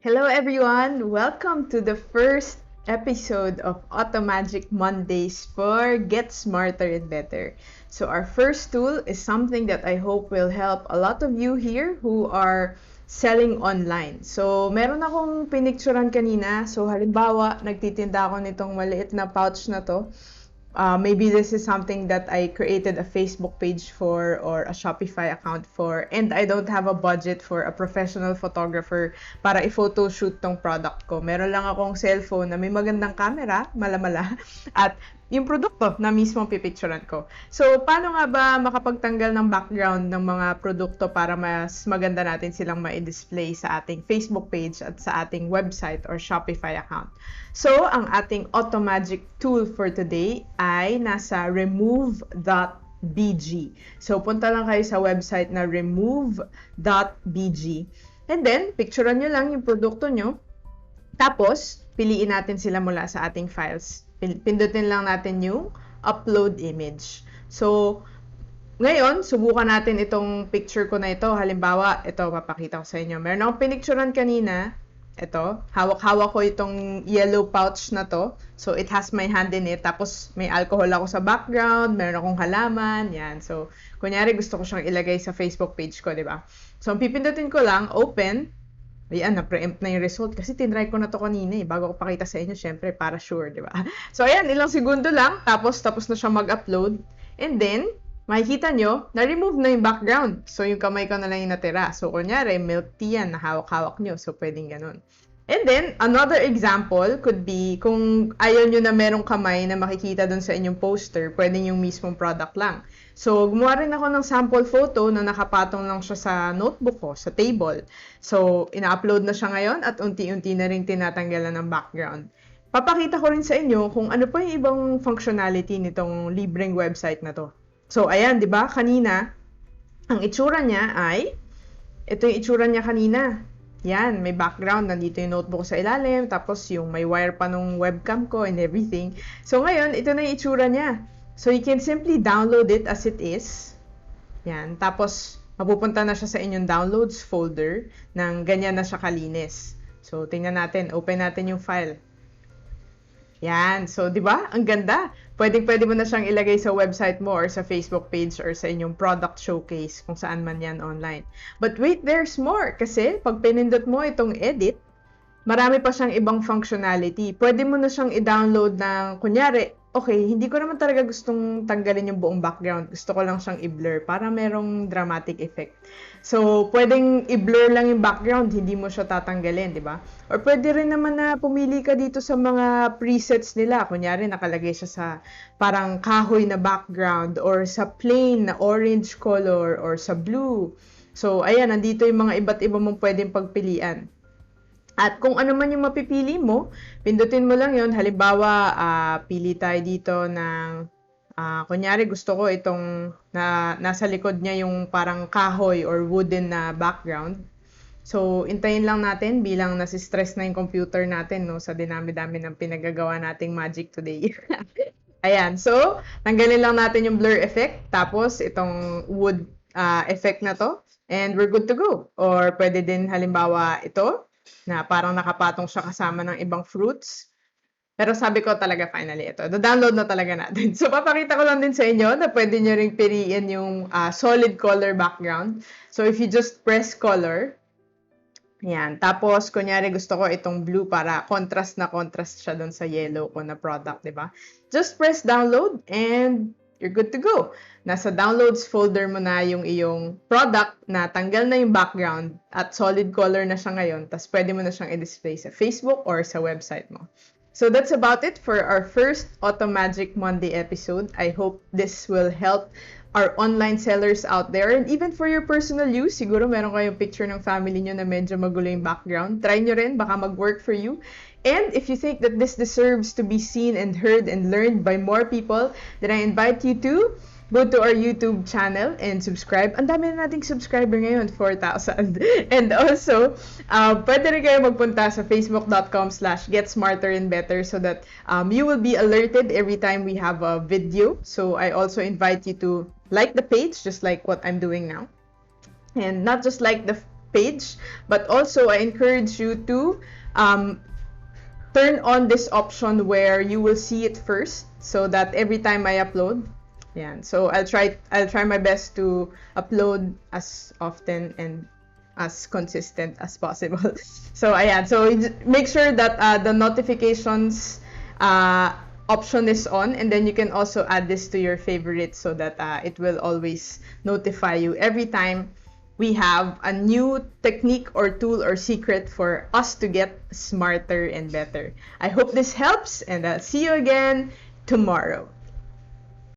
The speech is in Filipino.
Hello everyone! Welcome to the first episode of Automagic Mondays for Get Smarter and Better. So our first tool is something that I hope will help a lot of you here who are selling online. So meron akong pinicturan kanina. So halimbawa, nagtitinda ako nitong maliit na pouch na to. Maybe this is something that I created a Facebook page for or a Shopify account for, and I don't have a budget for a professional photographer para i-photo shoot tong product ko. Meron lang akong cellphone na may magandang camera, malamala, at yung produkto na mismo pipicturean ko. So, paano nga ba makapagtanggal ng background ng mga produkto para mas maganda natin silang ma-display sa ating Facebook page at sa ating website or Shopify account? So, ang ating Automagic tool for today ay nasa remove.bg. So, punta lang kayo sa website na remove.bg. And then, picturean nyo lang yung produkto nyo. Tapos, piliin natin sila mula sa ating files. Pindutin lang natin yung upload image. So, ngayon, subukan natin itong picture ko na ito. Halimbawa, ito, papakita ko sa inyo. Meron akong pinicturean kanina. Ito, hawak-hawak ko itong yellow pouch na to. So, it has my hand in it. Tapos, may alcohol ako sa background. Meron akong halaman. Yan. So, kunyari, gusto ko siyang ilagay sa Facebook page ko, di ba? So, ang pipindutin ko lang, open. Ayan, na-preempt na yung result kasi tinry ko na to kanina eh. Bago ko pakita sa inyo, syempre, para sure, di ba? So, ayan, ilang segundo lang. Tapos na siya mag-upload. And then, makikita nyo, na-remove na yung background. So, yung kamay ko na lang yung natira. So, kunyari, milk tea yan, nahawak-hawak nyo. So, pwedeng ganun. And then, another example could be, kung ayaw nyo na merong kamay na makikita dun sa inyong poster, pwedeng yung mismong product lang. So, gumawa rin ako ng sample photo na nakapatong lang siya sa notebook ko, sa table. So, ina-upload na siya ngayon at unti-unti na rin tinatanggalan ng background. Papakita ko rin sa inyo kung ano pa yung ibang functionality nitong libreng website na to. So, ayan, di ba? Kanina, ang itsura niya ay, ito yung itsura niya kanina. Yan, may background, nandito yung notebook sa ilalim, tapos yung may wire pa nung webcam ko and everything. So, ngayon, ito na yung itsura niya. So, you can simply download it as it is. Yan. Tapos, mapupunta na siya sa inyong downloads folder nang ganyan na siya kalinis. So, tingnan natin. Open natin yung file. Yan. So, di ba? Ang ganda. Pwede mo na siyang ilagay sa website mo or sa Facebook page or sa inyong product showcase kung saan man yan online. But wait, there's more. Kasi, pag pinindot mo itong edit, marami pa siyang ibang functionality. Pwede mo na siyang i-download ng, kunyari, okay, hindi ko naman talaga gustong tanggalin yung buong background. Gusto ko lang siyang i-blur para merong dramatic effect. So, pwedeng i-blur lang yung background, hindi mo siya tatanggalin, di ba? Or pwede rin naman na pumili ka dito sa mga presets nila. Kunyari, nakalagay siya sa parang kahoy na background or sa plain na orange color or sa blue. So, ayan, nandito yung mga iba't iba mong pwedeng pagpilian. At kung ano man yung mapipili mo, pindutin mo lang yon. Halimbawa, pili tayo dito ng, kunyari gusto ko itong nasa likod niya yung parang kahoy or wooden na background. So, intayin lang natin bilang nasi-stress na yung computer natin, no, sa dinami-dami ng pinagagawa nating magic today. Ayan, so, tanggalin lang natin yung blur effect, tapos itong wood effect na to, and we're good to go. Or pwede din halimbawa ito, na parang nakapatong siya kasama ng ibang fruits. Pero sabi ko talaga finally ito. Do-download na talaga natin. So, papakita ko lang din sa inyo na pwede nyo ring piliin yung solid color background. So, if you just press color, yan. Tapos, kunyari gusto ko itong blue para contrast na contrast siya dun sa yellow ko na product, di ba? Just press download and you're good to go. Nasa downloads folder mo na yung iyong product na tanggal na yung background at solid color na siya ngayon. Tapos pwede mo na siyang i-display sa Facebook or sa website mo. So that's about it for our first Automagic Monday episode. I hope this will help our online sellers out there. And even for your personal use, siguro meron kayong picture ng family nyo na medyo magulo yung background. Try nyo rin, baka mag-work for you. And if you think that this deserves to be seen and heard and learned by more people, then I invite you to go to our YouTube channel and subscribe. Ang dami na nating subscriber ngayon, 4,000. And also, pwede rin kayo magpunta sa facebook.com/getsmarterandbetter so that you will be alerted every time we have a video. So I also invite you to like the page, just like what I'm doing now. And not just like the page. But also, I encourage you to turn on this option where you will see it first, so that every time I upload, yeah. So I'll try my best to upload as often and as consistent as possible. So ayan, so make sure that the notifications option is on, and then you can also add this to your favorites so that it will always notify you every time we have a new technique or tool or secret for us to get smarter and better. I hope this helps, and I'll see you again tomorrow.